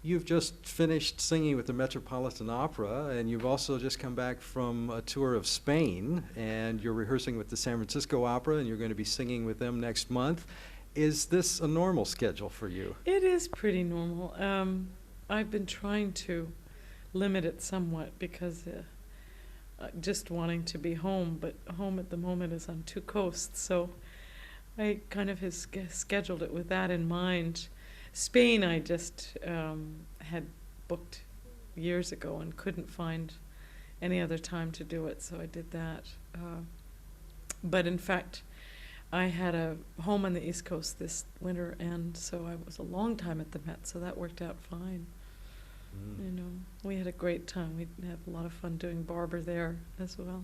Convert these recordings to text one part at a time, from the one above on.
You've just finished singing with the Metropolitan Opera, and you've also just come back from a tour of Spain, and you're rehearsing with the San Francisco Opera, and you're going to be singing with them next month. Is this a normal schedule for you? It is pretty normal. I've been trying to limit it somewhat because just wanting to be home, but home at the moment is on two coasts, so I kind of scheduled it with that in mind. Spain I just had booked years ago and couldn't find any other time to do it, so I did that. But in fact, I had a home on the East Coast this winter, and so I was a long time at the Met, so that worked out fine. You know, we had a great time. We had a lot of fun doing Barber there as well.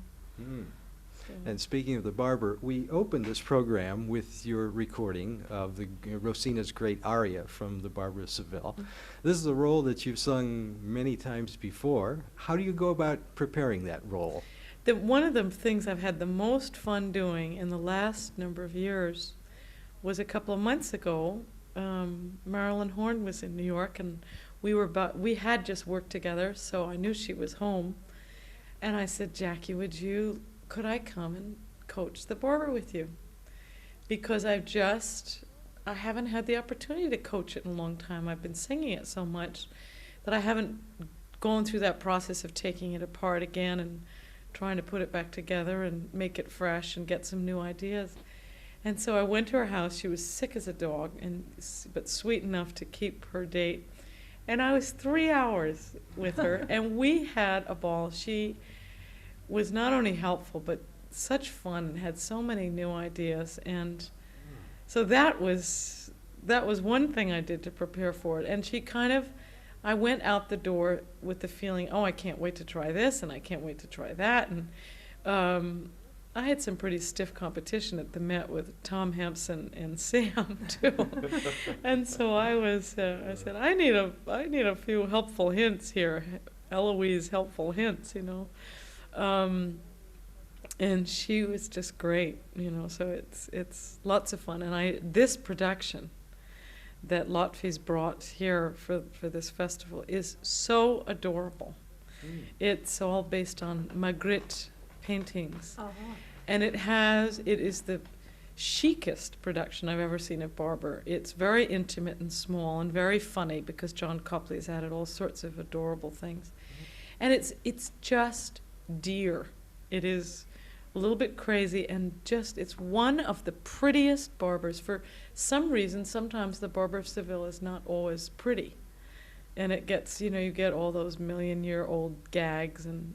So. And speaking of the Barber, we opened this program with your recording of the Rossini's great aria from the Barber of Seville. This is a role that you've sung many times before. How do you go about preparing that role? One of the things I've had the most fun doing in the last number of years was a couple of months ago. Marilyn Horn was in New York, and we had just worked together, so I knew she was home. And I said, Jackie, could I come and coach the Barber with you? Because I haven't had the opportunity to coach it in a long time. I've been singing it so much that I haven't gone through that process of taking it apart again and trying to put it back together and make it fresh and get some new ideas. And so I went to her house. She was sick as a dog, but sweet enough to keep her date. And I was 3 hours with her, and we had a ball. She was not only helpful, but such fun, and had so many new ideas. And so that was one thing I did to prepare for it. And I went out the door with the feeling, oh, I can't wait to try this, and I can't wait to try that. And I had some pretty stiff competition at the Met with Tom Hampson and Sam too. And so I said, I need a few helpful hints here, Eloise helpful hints, you know. And she was just great, you know, so it's lots of fun. And this production that Lotfie's brought here for this festival is so adorable. It's all based on Magritte paintings. And it is the chicest production I've ever seen of Barber. It's very intimate and small and very funny because John Copley's added all sorts of adorable things. And it's just dear. It is a little bit crazy, and it's one of the prettiest Barbers. For some reason, sometimes the Barber of Seville is not always pretty. And it gets, you get all those million-year-old gags, and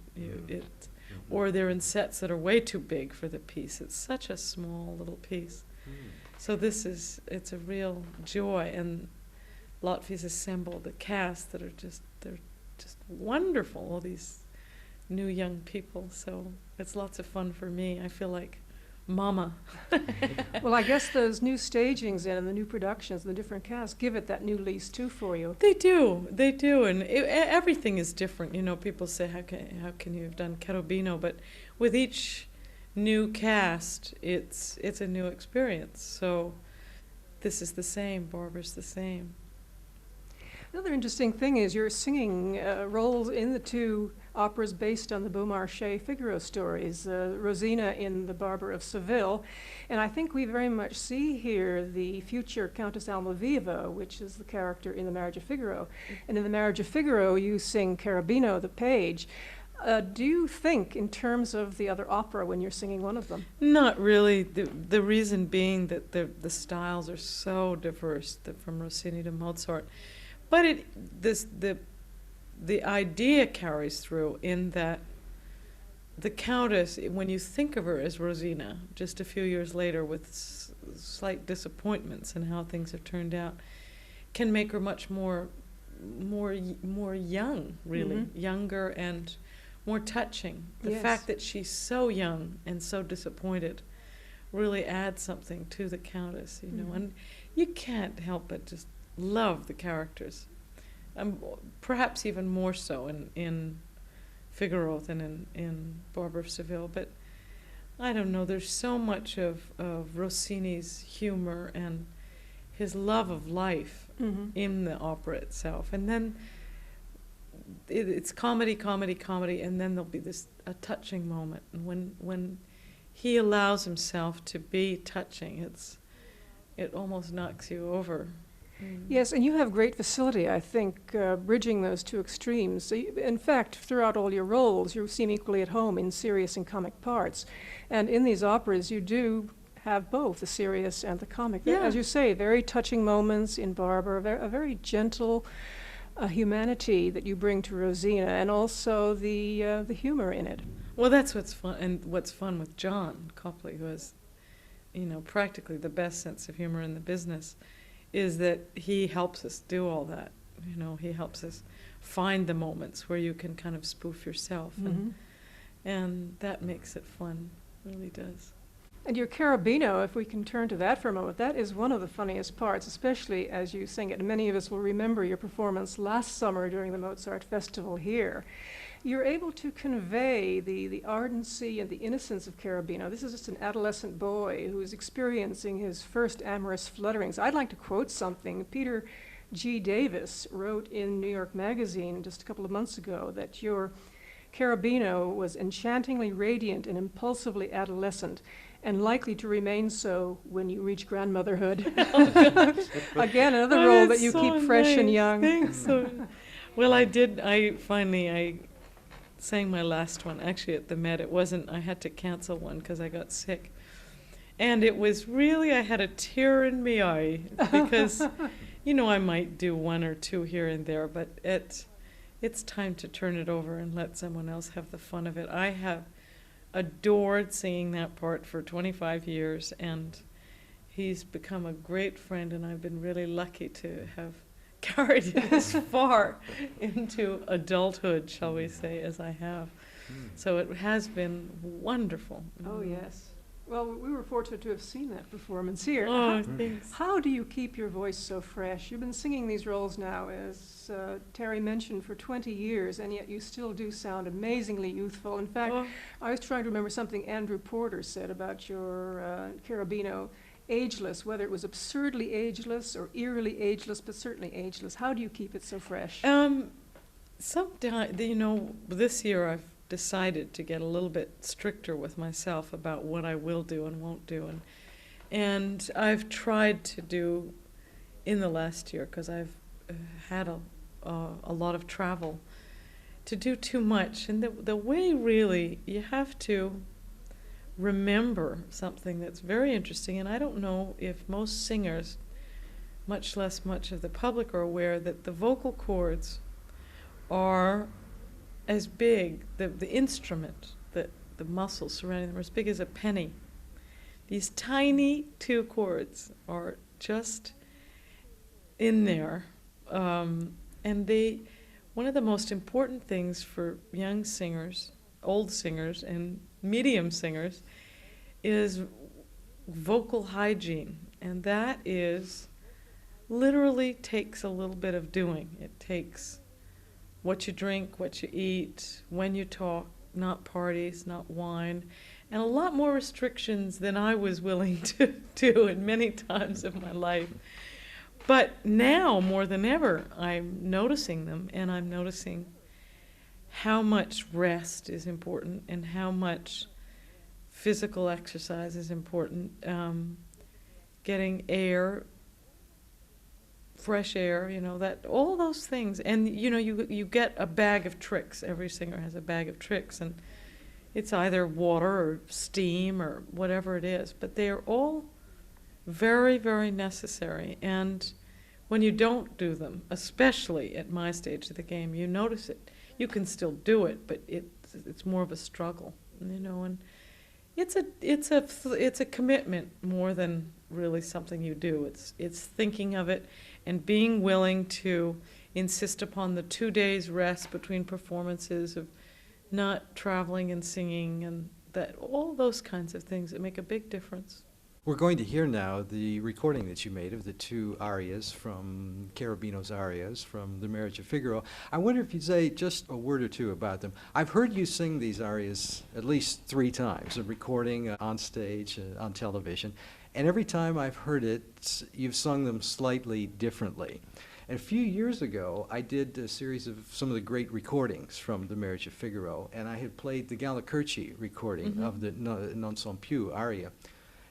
or they're in sets that are way too big for the piece. It's such a small little piece. So it's a real joy, and Lotfie's assembled a cast that they're just wonderful, all these new young people. So it's lots of fun for me. I feel like mama. Well, I guess those new stagings and the new productions and the different casts give it that new lease too for you. They do, and everything is different. People say, how can you have done Cherubino? But with each new cast, it's a new experience. So this is the same, Barber's the same. Another interesting thing is you're singing roles in the two operas based on the Beaumarchais Figaro stories, Rosina in The Barber of Seville, and I think we very much see here the future Countess Almaviva, which is the character in The Marriage of Figaro. And in The Marriage of Figaro, you sing Cherubino, the page. Do you think in terms of the other opera when you're singing one of them? Not really. The reason being that the styles are so diverse, from Rossini to Mozart. But the idea carries through in that the Countess, when you think of her as Rosina, just a few years later with slight disappointments in how things have turned out, can make her much more young, really, younger and more touching. The fact that she's so young and so disappointed really adds something to the Countess, and you can't help but just love the characters, perhaps even more so in Figaro than in Barber of Seville. But I don't know, there's so much of Rossini's humor and his love of life in the opera itself. And then it's comedy, comedy, comedy, and then there'll be a touching moment. And when he allows himself to be touching, it almost knocks you over. Yes, and you have great facility, I think, bridging those two extremes. So in fact, throughout all your roles, you seem equally at home in serious and comic parts. And in these operas, you do have both the serious and the comic. Yeah. As you say, very touching moments in Barbara, a very gentle humanity that you bring to Rosina, and also the humor in it. Well, that's what's fun, and what's fun with John Copley, who has, practically the best sense of humor in the business, is that he helps us do all that. He helps us find the moments where you can kind of spoof yourself, and that makes it fun, really does. And your Carabino, if we can turn to that for a moment, that is one of the funniest parts, especially as you sing it. And many of us will remember your performance last summer during the Mozart Festival here. You're able to convey the ardency and the innocence of Carabino. This is just an adolescent boy who is experiencing his first amorous flutterings. I'd like to quote something. Peter G. Davis wrote in New York Magazine just a couple of months ago that your Carabino was enchantingly radiant and impulsively adolescent, and likely to remain so when you reach grandmotherhood. Again, another role that you so keep fresh and young. Thanks. Well, I sang my last one, actually at the Met. I had to cancel one because I got sick. And it was really, I had a tear in my eye because, I might do one or two here and there, but it's time to turn it over and let someone else have the fun of it. I have adored singing that part for 25 years, and he's become a great friend, and I've been really lucky to have carried it as far into adulthood, shall we say, as I have. So it has been wonderful. Oh, yes. Well, we were fortunate to have seen that performance here. Oh, thanks. How do you keep your voice so fresh? You've been singing these roles now, as Terry mentioned, for 20 years, and yet you still do sound amazingly youthful. In fact, I was trying to remember something Andrew Porter said about your Carabino, ageless, whether it was absurdly ageless or eerily ageless, but certainly ageless. How do you keep it so fresh? Sometimes, this year I've decided to get a little bit stricter with myself about what I will do and won't do, and I've tried to do in the last year, because I've had a lot of travel, to do too much. And the way, really, you have to remember something that's very interesting, and I don't know if most singers, much less much of the public, are aware that the vocal cords are as big, the instrument, the muscles surrounding them are as big as a penny. These tiny two chords are just in there, and one of the most important things for young singers, old singers, and medium singers is vocal hygiene, and that literally takes a little bit of doing. It takes what you drink, what you eat, when you talk, not parties, not wine, and a lot more restrictions than I was willing to do in many times of my life. But now, more than ever, I'm noticing them, and I'm noticing how much rest is important and how much physical exercise is important. Getting air, fresh air, that all those things. And you get a bag of tricks. Every singer has a bag of tricks, and it's either water or steam or whatever it is, but they are all very, very necessary. And when you don't do them, especially at my stage of the game, you notice it. You can still do it, but it's more of a struggle, and it's a commitment more than really something you do. It's thinking of it and being willing to insist upon the 2 days rest between performances, of not traveling and singing, and that all those kinds of things that make a big difference. We're going to hear now the recording that you made of the two arias from Carabino's arias from The Marriage of Figaro. I wonder if you'd say just a word or two about them. I've heard you sing these arias at least 3 times, a recording on stage, on television, And every time I've heard it, you've sung them slightly differently. And a few years ago, I did a series of some of the great recordings from The Marriage of Figaro, and I had played the Galli-Curci recording of the Non son più aria.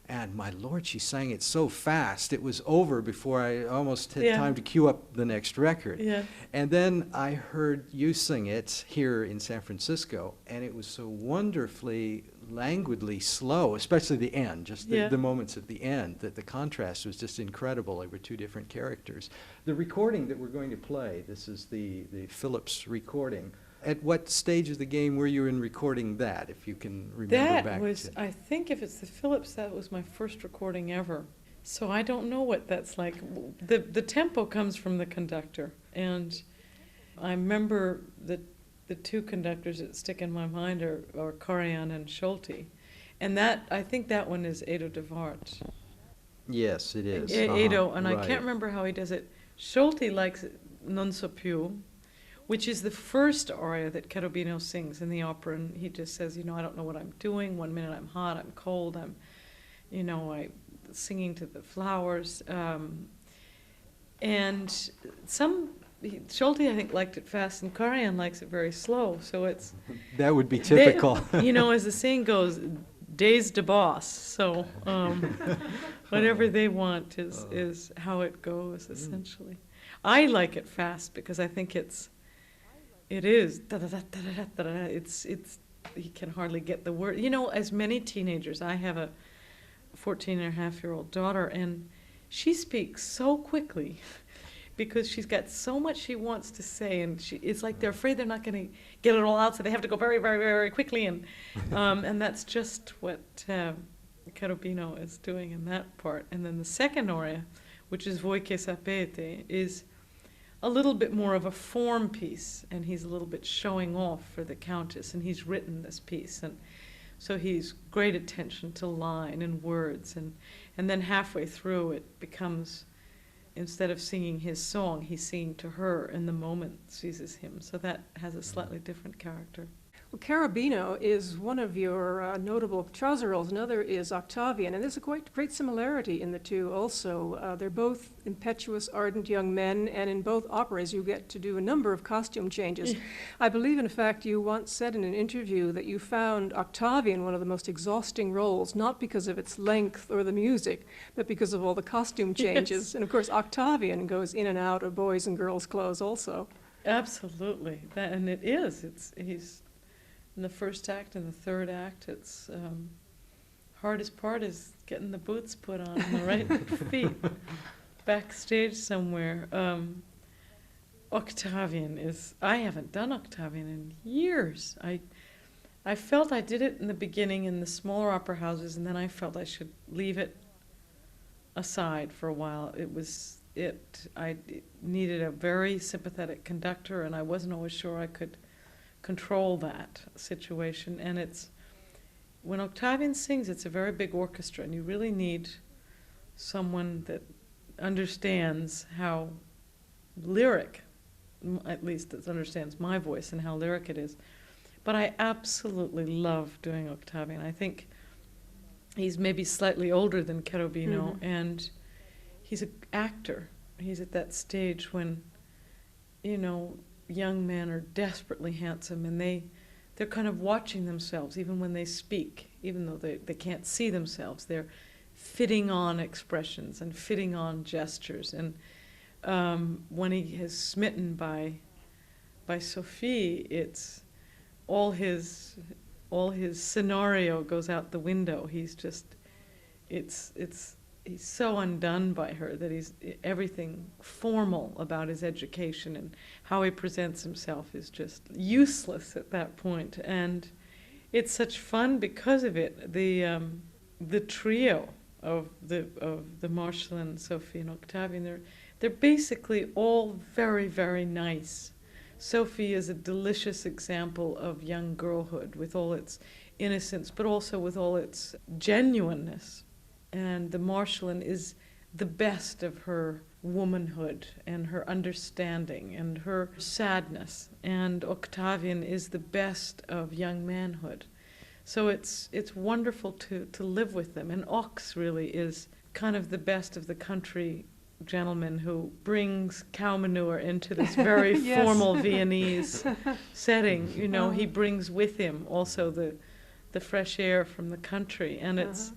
And my Lord, she sang it so fast, it was over before I almost had time to cue up the next record. Yeah. And then I heard you sing it here in San Francisco, and it was so wonderfully, languidly slow, especially the end, just the moments at the end, that the contrast was just incredible. They were two different characters. The recording that we're going to play, this is the Phillips recording. At what stage of the game were you in recording that, if you can remember back? That was, I think if it's the Phillips, that was my first recording ever. So I don't know what that's like. The tempo comes from the conductor. And I remember the two conductors that stick in my mind are Karajan and Schulte. And that, I think that one is Edo de Wart. Yes, it is. Edo, and right. I can't remember how he does it. Schulte likes Non so più, which is the first aria that Cherubino sings in the opera, and he just says, I don't know what I'm doing. 1 minute I'm hot, I'm cold, I'm singing to the flowers. And Schulte, I think, liked it fast, and Karajan likes it very slow, so it's... That would be typical. As the saying goes, days de boss, so whatever they want is how it goes, essentially. I like it fast because I think it is it's he can hardly get the word. As many teenagers, I have a 14-and-a-half-year-old daughter, and she speaks so quickly because she's got so much she wants to say, and it's like they're afraid they're not going to get it all out, so they have to go very, very, very quickly, and that's just what Cherubino is doing in that part. And then the second aria, which is Voi che sapete, is a little bit more of a form piece, and he's a little bit showing off for the Countess, and he's written this piece, and so he's great attention to line and words, and then halfway through it becomes, instead of singing his song, he's singing to her in the moment seizes him, so that has a slightly different character. Well, Cherubino is one of your notable trouser roles. Another is Octavian, and there's a great similarity in the two also. They're both impetuous, ardent young men, and in both operas you get to do a number of costume changes. I believe, in fact, you once said in an interview that you found Octavian one of the most exhausting roles, not because of its length or the music, but because of all the costume changes. Yes. And of course, Octavian goes in and out of boys' and girls' clothes also. Absolutely, and it is. He's in the first act and the third act. It's hardest part is getting the boots put on the right feet backstage somewhere. Octavian is, I haven't done Octavian in years. I felt I did it in the beginning in the smaller opera houses, and then I felt I should leave it aside for a while. I needed a very sympathetic conductor, and I wasn't always sure I could control that situation. And when Octavian sings, it's a very big orchestra, and you really need someone that understands how lyric, at least that understands my voice and how lyric it is. But I absolutely love doing Octavian. I think he's maybe slightly older than Cherubino, and he's an actor. He's at that stage when, young men are desperately handsome, and they're kind of watching themselves, even when they speak, even though they can't see themselves. They're fitting on expressions and fitting on gestures. And when he is smitten by Sophie, it's all his scenario goes out the window. He's so undone by her that he's everything formal about his education and how he presents himself is just useless at that point. And it's such fun because of it. The trio of the Marschallin, Sophie, and Octavian, they're basically all very, very nice. Sophie is a delicious example of young girlhood with all its innocence, but also with all its genuineness. And the Marschallin is the best of her womanhood and her understanding and her sadness. And Octavian is the best of young manhood. So it's wonderful to live with them. And Ox really is kind of the best of the country gentleman who brings cow manure into this very Yes. formal Viennese setting. You know, he brings with him also the fresh air from the country, and it's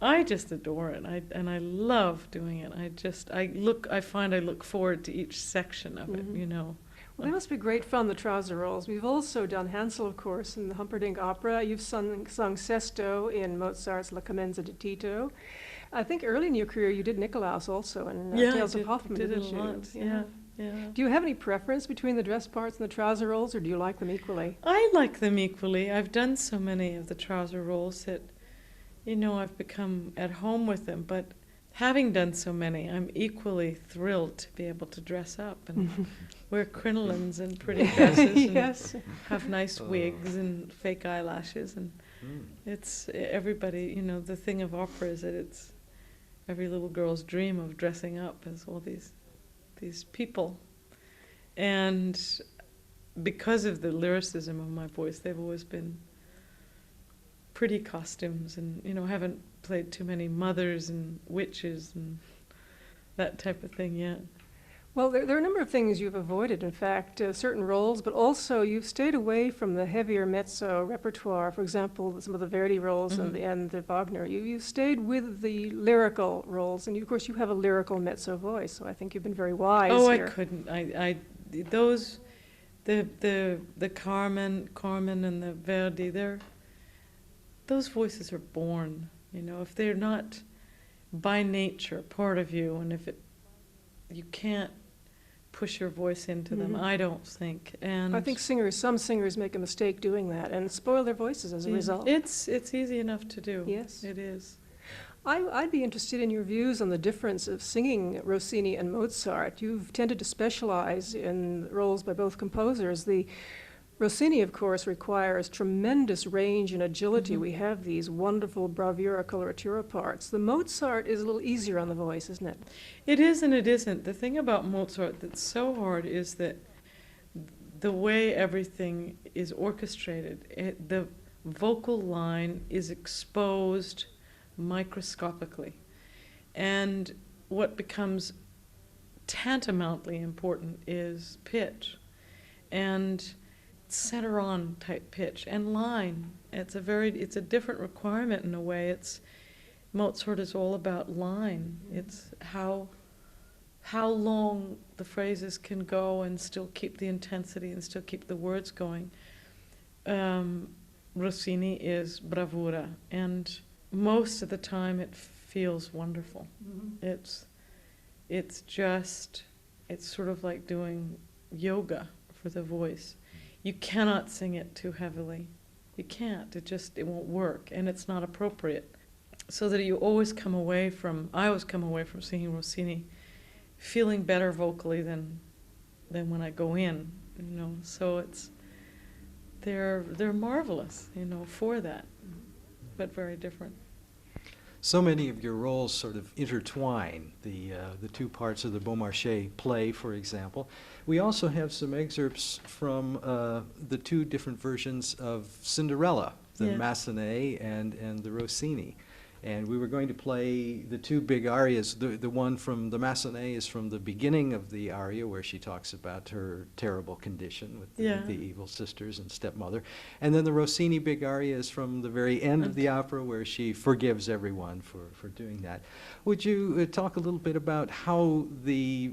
I just adore it. I love doing it. I find I look forward to each section of it, you know. Well, they must be great fun, the trouser rolls. We've also done Hansel, of course, in the Humperdinck Opera. You've sung Sesto in Mozart's La Clemenza di Tito. I think early in your career you did Nikolaus also in Tales of Hoffmann, did it didn't a you? lot. Yeah. Do you have any preference between the dress parts and the trouser rolls, or do you like them equally? I like them equally. I've done so many of the trouser rolls that, you know, I've become at home with them. But having done so many, I'm equally thrilled to be able to dress up and wear crinolines and pretty dresses Yes. and have nice wigs and fake eyelashes. And it's everybody, you know, the thing of opera is that it's every little girl's dream of dressing up as all these people. And because of the lyricism of my voice, they've always been pretty costumes, and, you know, haven't played too many mothers and witches and that type of thing yet. Well, there are a number of things you've avoided, in fact, certain roles, but also you've stayed away from the heavier mezzo repertoire. For example, some of the Verdi roles and the Wagner. You've stayed with the lyrical roles, and of course you have a lyrical mezzo voice, so I think you've been very wise here. I couldn't. The Carmen and the Verdi, those voices are born, you know, if they're not by nature part of you, and you can't push your voice into them, I don't think. And I think some singers make a mistake doing that and spoil their voices as a result. It's easy enough to do. Yes. It is. I'd be interested in your views on the difference of singing Rossini and Mozart. You've tended to specialize in roles by both composers. The Rossini, of course, requires tremendous range and agility. We have these wonderful bravura coloratura parts. The Mozart is a little easier on the voice, isn't it? It is and it isn't. The thing about Mozart that's so hard is that the way everything is orchestrated, the vocal line is exposed microscopically. And what becomes tantamountly important is pitch. And center-on type pitch and line. It's a different requirement in a way. Mozart is all about line. It's how long the phrases can go and still keep the intensity and still keep the words going. Rossini is bravura, and most of the time it feels wonderful. It's sort of like doing yoga for the voice. You cannot sing it too heavily. You can't. It won't work, and it's not appropriate. So that I always come away from singing Rossini feeling better vocally than when I go in, you know. So they're marvelous, you know, for that, but very different. So many of your roles sort of intertwine, the two parts of the Beaumarchais play, for example. We also have some excerpts from the two different versions of Cinderella, the Massenet and the Rossini. And we were going to play the two big arias. The one from the Massenet is from the beginning of the aria, where she talks about her terrible condition with the evil sisters and stepmother. And then the Rossini big aria is from the very end of the opera, where she forgives everyone for doing that. Would you talk a little bit about how the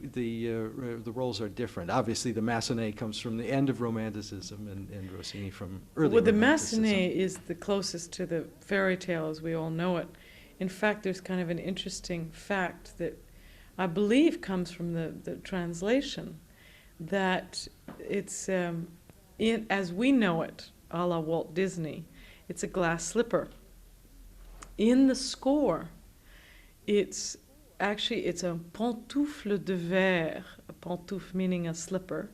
roles are different? Obviously, the Massenet comes from the end of Romanticism, and Rossini from early Well, the Romanticism. Massenet is the closest to the fairy tale as we all know it. In fact, there's kind of an interesting fact that I believe comes from the translation, that it's, as we know it, a la Walt Disney, it's a glass slipper. In the score, it's a pantoufle de verre, a pantoufle meaning a slipper.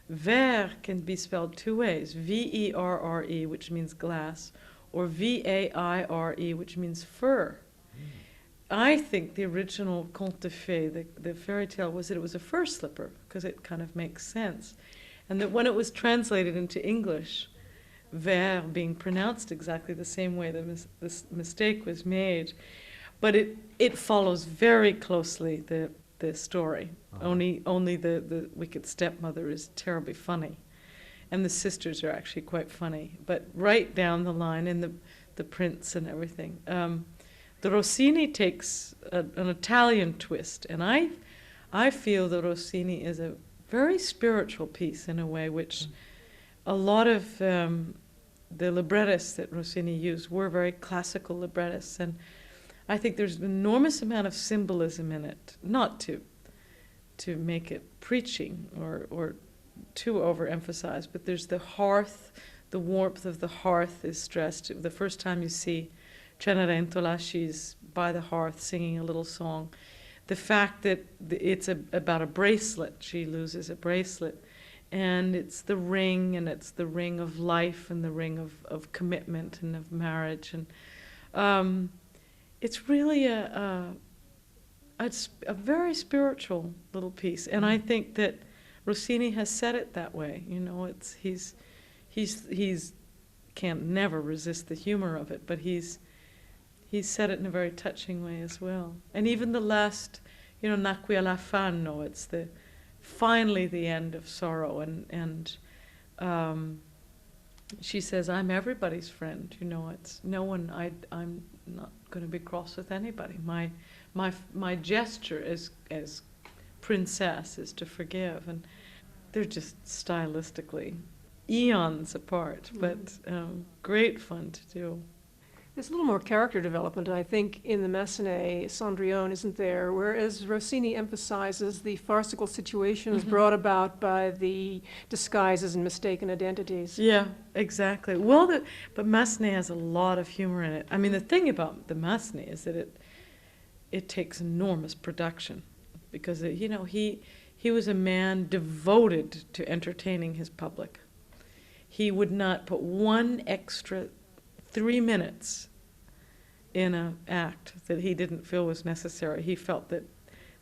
Verre can be spelled two ways, V-E-R-R-E, which means glass, or V-A-I-R-E, which means fur. I think the original conte de fées, the fairy tale, was that it was a fur slipper, because it kind of makes sense. And that when it was translated into English, ver being pronounced exactly the same way this mistake was made. But it follows very closely the story. Only the wicked stepmother is terribly funny. And the sisters are actually quite funny. But right down the line, and the prince and everything. The Rossini takes an Italian twist, and I feel that Rossini is a very spiritual piece in a way, which a lot of the librettists that Rossini used were very classical librettists, and I think there's an enormous amount of symbolism in it, not to make it preaching or too overemphasized, but there's the hearth, the warmth of the hearth is stressed. The first time you see Cenerentola, she's by the hearth singing a little song. The fact that it's about a bracelet, she loses a bracelet, and it's the ring, and it's the ring of life and the ring of commitment and of marriage. And it's really a very spiritual little piece. And I think that Rossini has said it that way. You know, he's can't never resist the humor of it, but he's said it in a very touching way as well. And even the last, you know, Nacqui all'affanno, it's finally the end of sorrow, and she says, I'm everybody's friend, you know, it's no one, I'm not going to be cross with anybody. My gesture as princess is to forgive, and they're just stylistically eons apart, but great fun to do. There's a little more character development, I think, in the Massenet, Cendrillon, isn't there? Whereas Rossini emphasizes the farcical situations brought about by the disguises and mistaken identities. Yeah, exactly. Well, but Massenet has a lot of humor in it. I mean, the thing about the Massenet is that it takes enormous production, because you know he was a man devoted to entertaining his public. He would not put one extra 3 minutes in an act that he didn't feel was necessary. He felt that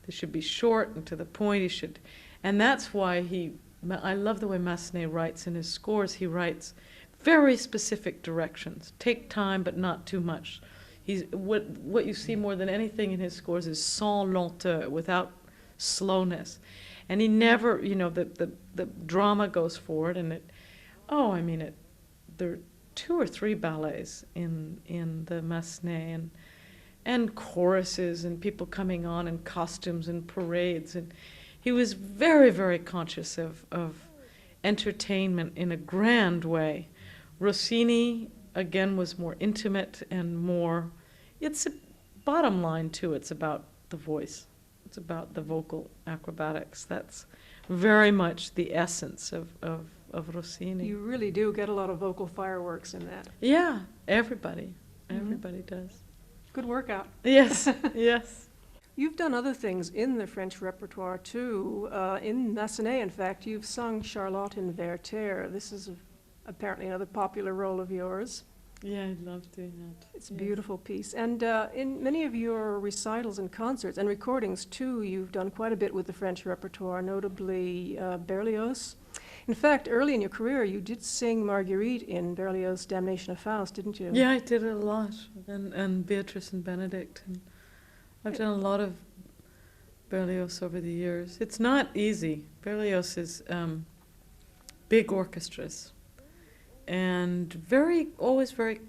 they should be short and to the point. And that's why I love the way Massenet writes in his scores. He writes very specific directions. Take time, but not too much. What you see more than anything in his scores is sans lenteur, without slowness. And he never, you know, the drama goes forward, and there are 2 or 3 ballets in the Massenet, and choruses and people coming on in costumes and parades, and he was very, very conscious of entertainment in a grand way. Rossini again was more intimate and more. It's a bottom line too. It's about the voice. It's about the vocal acrobatics. That's very much the essence of Rossini. You really do get a lot of vocal fireworks in that. Yeah, everybody does. Good workout. Yes, yes. You've done other things in the French repertoire too. In Massenet, in fact, you've sung Charlotte in Werther. This is apparently another popular role of yours. Yeah, I love doing that. It's a beautiful piece. And in many of your recitals and concerts and recordings too, you've done quite a bit with the French repertoire, notably Berlioz. In fact, early in your career, you did sing Marguerite in Berlioz's Damnation of Faust, didn't you? Yeah, I did it a lot, and Beatrice and Benedict. And I've done a lot of Berlioz over the years. It's not easy. Berlioz is big orchestras and always very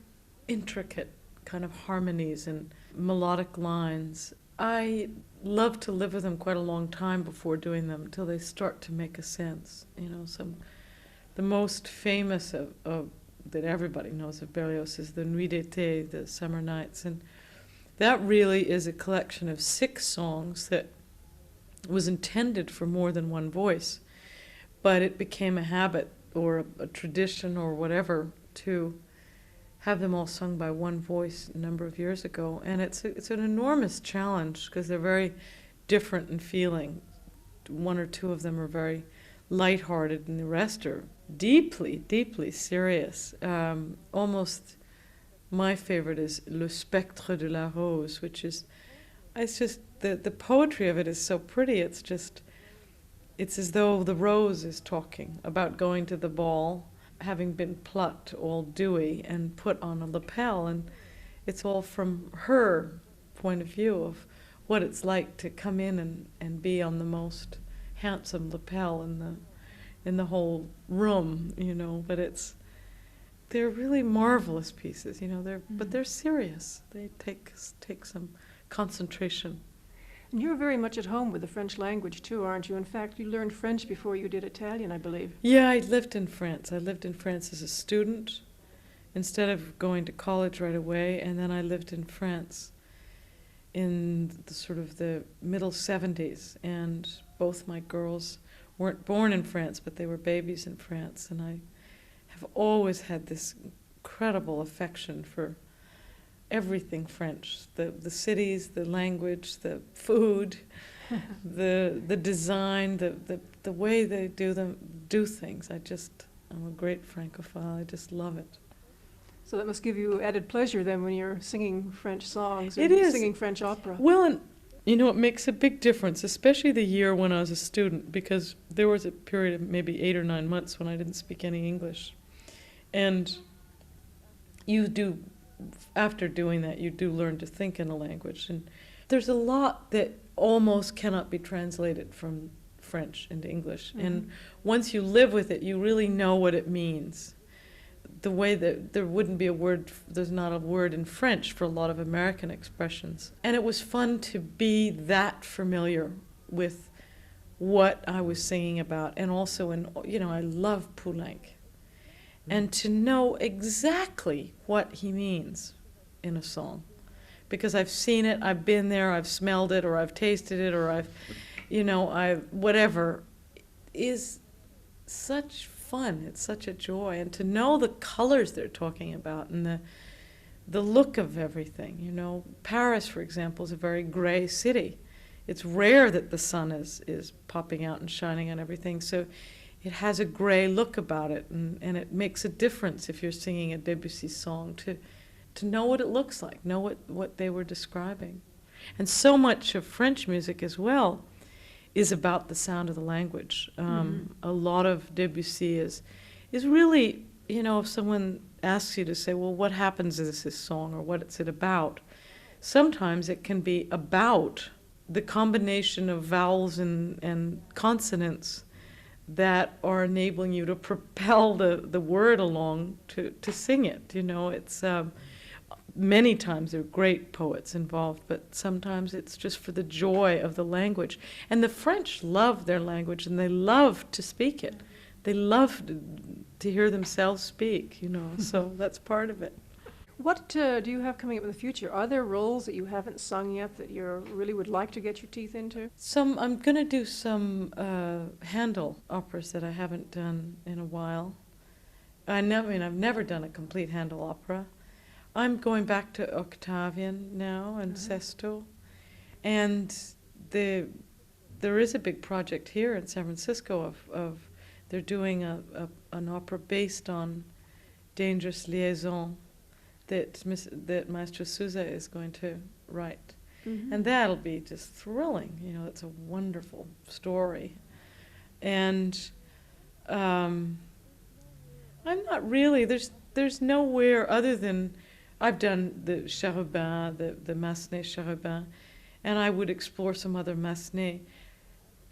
intricate kind of harmonies and melodic lines. I love to live with them quite a long time before doing them, until they start to make a sense. You know, the most famous of that everybody knows of Berlioz is the Nuit d'été, the Summer Nights, and that really is a collection of 6 songs that was intended for more than one voice, but it became a habit or a tradition or whatever to have them all sung by one voice a number of years ago. And it's an enormous challenge, because they're very different in feeling. 1 or 2 of them are very lighthearted, and the rest are deeply, deeply serious. Almost my favorite is Le Spectre de la Rose, which is, it's just, the poetry of it is so pretty. It's as though the rose is talking about going to the ball, having been plucked all dewy and put on a lapel, and it's all from her point of view of what it's like to come in and be on the most handsome lapel in the whole room, you know. But they're really marvelous pieces, you know. But they're serious. They take some concentration. And you're very much at home with the French language too, aren't you? In fact, you learned French before you did Italian, I believe. Yeah, I lived in France. I lived in France as a student instead of going to college right away, and then I lived in France in the sort of the middle 70s, and both my girls weren't born in France, but they were babies in France, and I have always had this incredible affection for everything French, the cities, the language, the food, the design, the way they do things. I'm a great Francophile. I just love it. So that must give you added pleasure then when you're singing French songs It and is. singing French opera. Well, and you know, it makes a big difference, especially the year when I was a student, because there was a period of maybe 8 or 9 months when I didn't speak any English. And after doing that, you do learn to think in a language. And there's a lot that almost cannot be translated from French into English. Mm-hmm. And once you live with it, you really know what it means. The way that there wouldn't be there's not a word in French for a lot of American expressions. And it was fun to be that familiar with what I was singing about. And also, I love Poulenc. And to know exactly what he means in a song. Because I've seen it, I've been there, I've smelled it, or I've tasted it, or whatever, is such fun. It's such a joy. And to know the colors they're talking about and the look of everything, you know. Paris, for example, is a very gray city. It's rare that the sun is popping out and shining on everything. So it has a gray look about it, and it makes a difference if you're singing a Debussy song to know what it looks like, know what they were describing. And so much of French music as well is about the sound of the language. A lot of Debussy is really, you know, if someone asks you to say, well, what happens in this song, or what is it about? Sometimes it can be about the combination of vowels and consonants that are enabling you to propel the word along to sing it. You know, it's many times there are great poets involved, but sometimes it's just for the joy of the language. And the French love their language, and they love to speak it. They love to hear themselves speak, you know, so that's part of it. What do you have coming up in the future? Are there roles that you haven't sung yet that you really would like to get your teeth into? I'm going to do some Handel operas that I haven't done in a while. I've never done a complete Handel opera. I'm going back to Octavian now and Sesto. And there is a big project here in San Francisco of they're doing an opera based on Dangerous Liaison that Maestro Sousa is going to write. Mm-hmm. And that'll be just thrilling. You know, it's a wonderful story. And I'm not really, there's nowhere other than I've done the Cherubin, the Massenet Cherubin, and I would explore some other Massenet.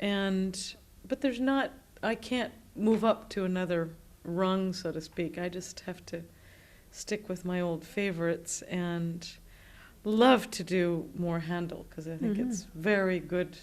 But there's not, I can't move up to another rung, so to speak. I just have to stick with my old favorites, and love to do more Handel, because I think it's very good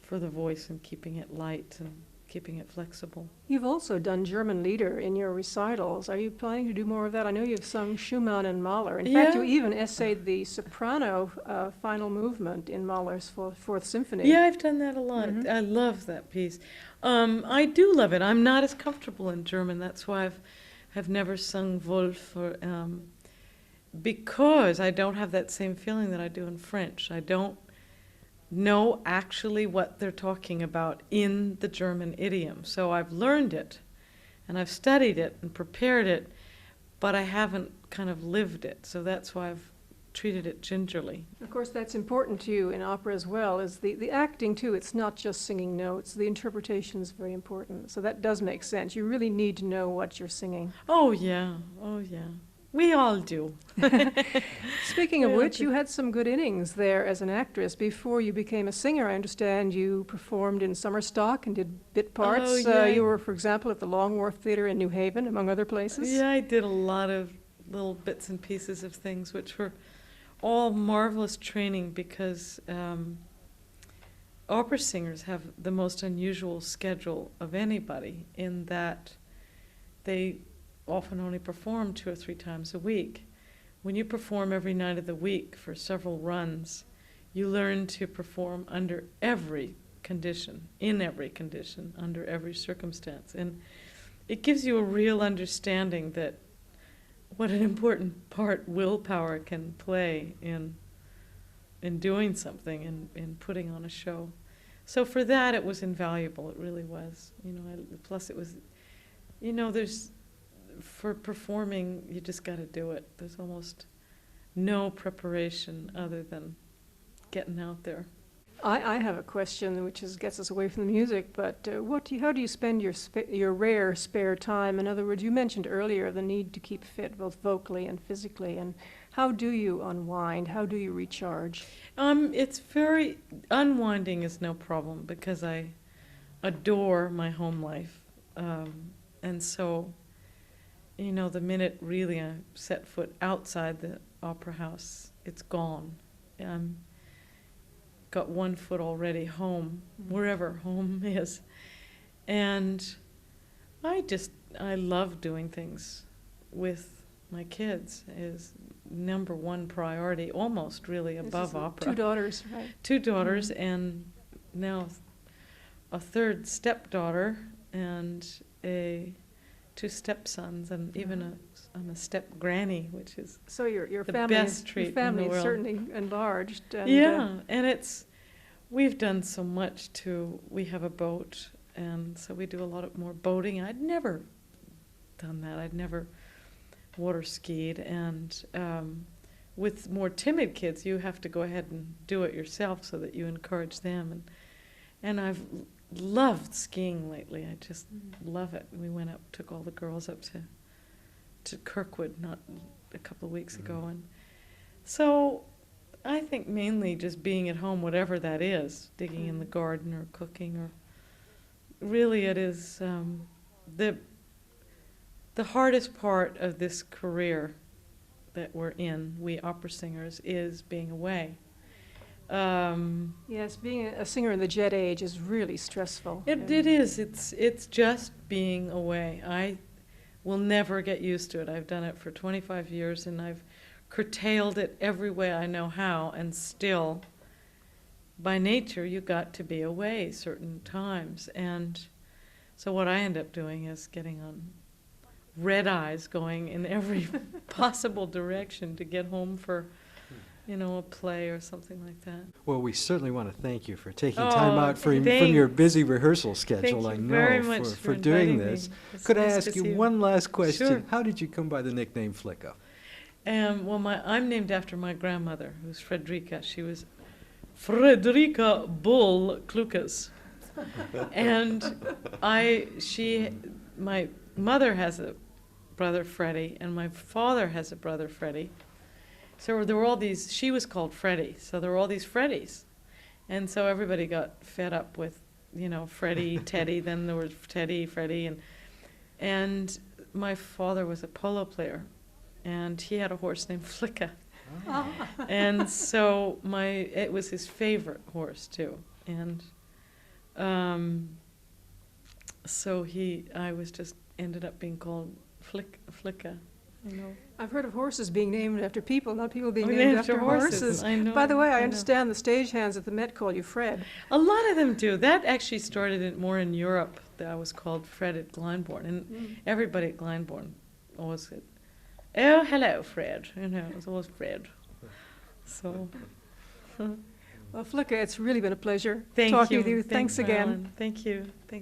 for the voice and keeping it light and keeping it flexible. You've also done German Lieder in your recitals. Are you planning to do more of that? I know you've sung Schumann and Mahler. In fact, you even essayed the soprano final movement in Mahler's Fourth Symphony. Yeah, I've done that a lot. I love that piece. I do love it. I'm not as comfortable in German. That's why I've never sung Wolf, because I don't have that same feeling that I do in French. I don't know actually what they're talking about in the German idiom. So I've learned it, and I've studied it and prepared it, but I haven't kind of lived it. So that's why I've treated it gingerly. Of course, that's important to you in opera as well, is the acting too. It's not just singing notes. The interpretation is very important. So that does make sense. You really need to know what you're singing. Oh, yeah. Oh, yeah. We all do. Speaking of Yeah, which, but- you had some good innings there as an actress. Before you became a singer, I understand you performed in summer stock and did bit parts. Oh, yeah. You were, for example, at the Long Wharf Theatre in New Haven, among other places. Yeah, I did a lot of little bits and pieces of things, which were all marvelous training because opera singers have the most unusual schedule of anybody in that they often only perform 2 or 3 times a week. When you perform every night of the week for several runs, you learn to perform under every condition, in every condition, under every circumstance. And it gives you a real understanding that what an important part willpower can play in doing something, in putting on a show. So for that, it was invaluable. It really was. Plus it was, for performing, you just got to do it. There's almost no preparation other than getting out there. I have a question which gets us away from the music, but how do you spend your rare spare time? In other words, you mentioned earlier the need to keep fit both vocally and physically, and how do you unwind? How do you recharge? Unwinding is no problem because I adore my home life. And so, the minute really I set foot outside the opera house, it's gone. Got one foot already home, wherever home is. And I love doing things with my kids is number one priority, almost really above opera. 2 daughters, right? 2 daughters and now a 3rd stepdaughter and 2 stepsons and even I'm a step granny, which is so your the family best treat your family in the is world. certainly enlarged. And, And we've done so much we have a boat, and so we do a lot more boating. I'd never done that. I'd never water skied, and with more timid kids, you have to go ahead and do it yourself so that you encourage them. And I've loved skiing lately. I just love it. We went up, took all the girls up to Kirkwood not a couple of weeks ago, and so I think mainly just being at home, whatever that is, digging in the garden or cooking, or really it is the hardest part of this career that we're in, we opera singers, is being away. Yes, being a singer in the jet age is really stressful. It is. It's just being away. I will never get used to it. I've done it for 25 years, and I've curtailed it every way I know how, and still, by nature, you got to be away certain times. And so what I end up doing is getting on red eyes, going in every possible direction to get home for a play or something like that. Well, we certainly want to thank you for taking time out from thanks. your busy rehearsal schedule. Thank you I very know much for doing inviting this. me. It's Could I nice ask to see you one last question? Sure. How did you come by the nickname Flicka? I'm named after my grandmother, who's Frederica. She was Frederica Bull Klukas. And my mother has a brother Freddie, and my father has a brother Freddie. So there were all these, she was called Freddie, so there were all these Freddies. And so everybody got fed up with, Freddie, Teddy, then there was Teddy, Freddie, and my father was a polo player, and he had a horse named Flicka. And so it was his favorite horse too. And so I was just ended up being called Flicka. I've heard of horses being named after people, not people being named after horses. I know. By the way, I know. understand the stagehands at the Met call you Fred. A lot of them do. That actually started more in Europe. I was called Fred at Glyndebourne, and everybody at Glyndebourne always said, "Oh, hello, Fred." It was always Fred. So. Well, Flicka, it's really been a pleasure Thank talking you. with you. Thanks again. Marilyn. Thank you. Thanks.